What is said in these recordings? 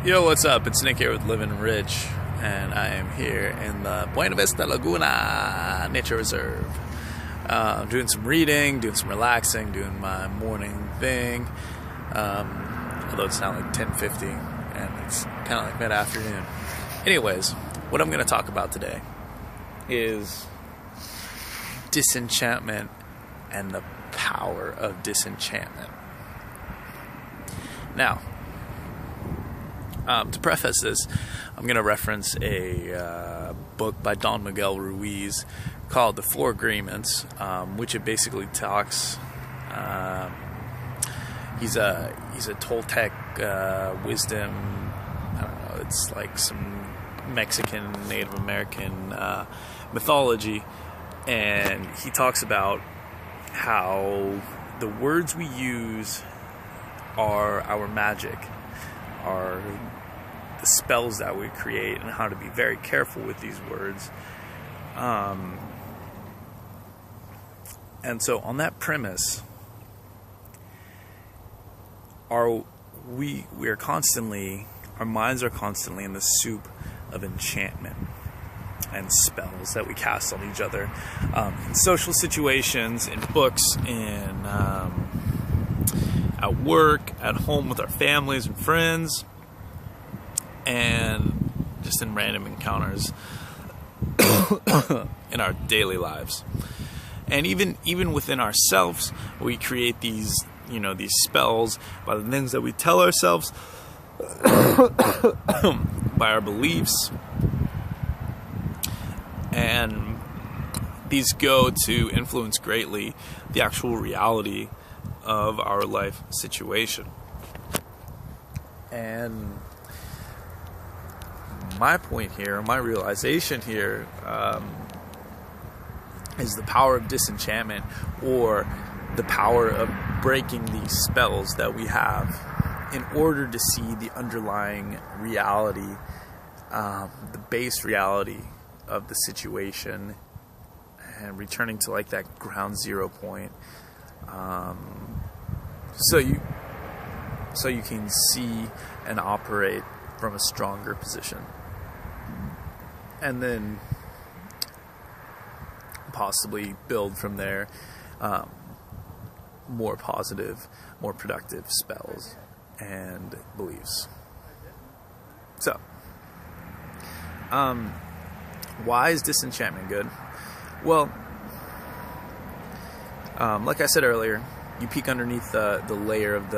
Yo, what's up? It's Nick here with Living Rich, and I am here in the Buena Vista Laguna Nature Reserve. Doing some reading, doing some relaxing, doing my morning thing. Although it's now like 10:50, and it's kind of like mid-afternoon. Anyways, what I'm going to talk about today is disenchantment and the power of disenchantment. Now, to preface this, I'm going to reference a book by Don Miguel Ruiz called The Four Agreements, which it basically talks. He's a Toltec wisdom. I don't know. It's like some Mexican, Native American mythology, and he talks about how the words we use are our magic, are the spells that we create, and how to be very careful with these words. And so on that premise, our minds are constantly in the soup of enchantment and spells that we cast on each other, in social situations, in books, in at work, at home with our families and friends, and just in random encounters in our daily lives. And even within ourselves, we create these spells by the things that we tell ourselves, by our beliefs, and these go to influence greatly the actual reality of our life situation. And my point here, my realization here, is the power of disenchantment, or the power of breaking these spells that we have in order to see the underlying reality, the base reality of the situation, and returning to like that ground zero point, so you can see and operate from a stronger position, and then possibly build from there more positive, more productive spells and beliefs. So, why is disenchantment good? Well, like I said earlier, you peek underneath the layer of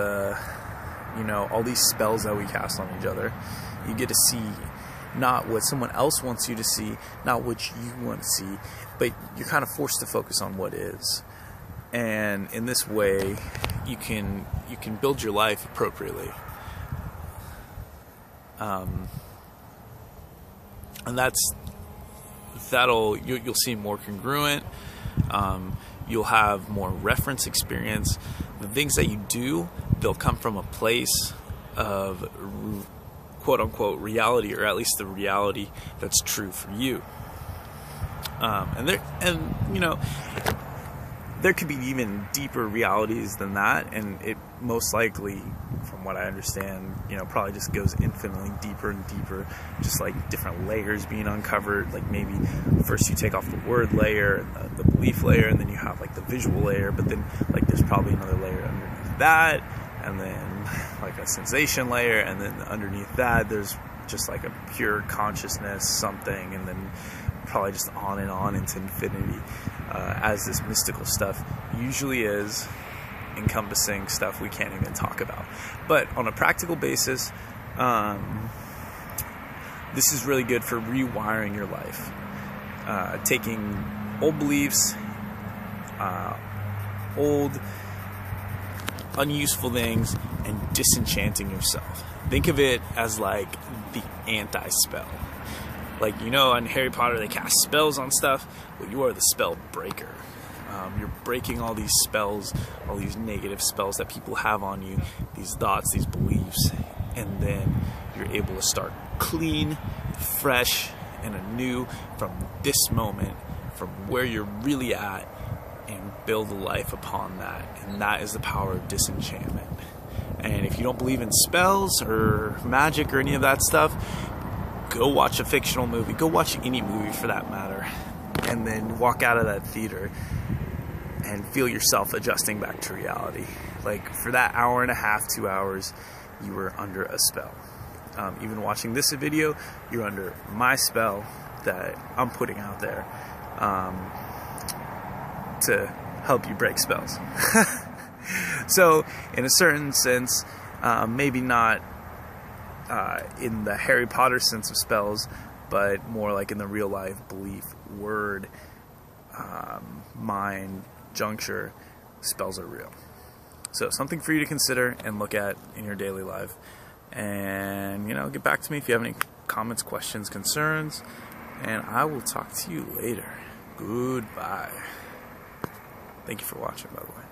all these spells that we cast on each other. You get to see not what someone else wants you to see, not what you want to see, but you're kind of forced to focus on what is. And in this way, you can build your life appropriately. And you'll seem more congruent. You'll have more reference experience. The things that you do, they'll come from a place of quote unquote reality, or at least the reality that's true for you. There could be even deeper realities than that, and it most likely, from what I understand, probably just goes infinitely deeper and deeper, just like different layers being uncovered. Like maybe first you take off the word layer and the belief layer, and then you have like the visual layer, but then like there's probably another layer underneath that, and then like a sensation layer, and then underneath that there's just like a pure consciousness something, and then probably just on and on into infinity, as this mystical stuff usually is, encompassing stuff we can't even talk about. But on a practical basis, this is really good for rewiring your life, taking old beliefs, old unuseful things, and disenchanting yourself. Think of it as like the anti-spell. Like, in Harry Potter they cast spells on stuff. Well, you are the spell breaker. You're breaking all these spells, all these negative spells that people have on you, these thoughts, these beliefs, and then you're able to start clean, fresh, and anew from this moment, from where you're really at, and build a life upon that. And that is the power of disenchantment. And if you don't believe in spells or magic or any of that stuff, go watch a fictional movie. Go watch any movie for that matter. And then walk out of that theater and feel yourself adjusting back to reality. Like for that hour and a half, 2 hours, you were under a spell. Even watching this video, you're under my spell that I'm putting out there to help you break spells. So, in a certain sense, maybe not in the Harry Potter sense of spells, but more like in the real life belief, word, mind, juncture, spells are real. So, something for you to consider and look at in your daily life. And, get back to me if you have any comments, questions, concerns. And I will talk to you later. Goodbye. Thank you for watching, by the way.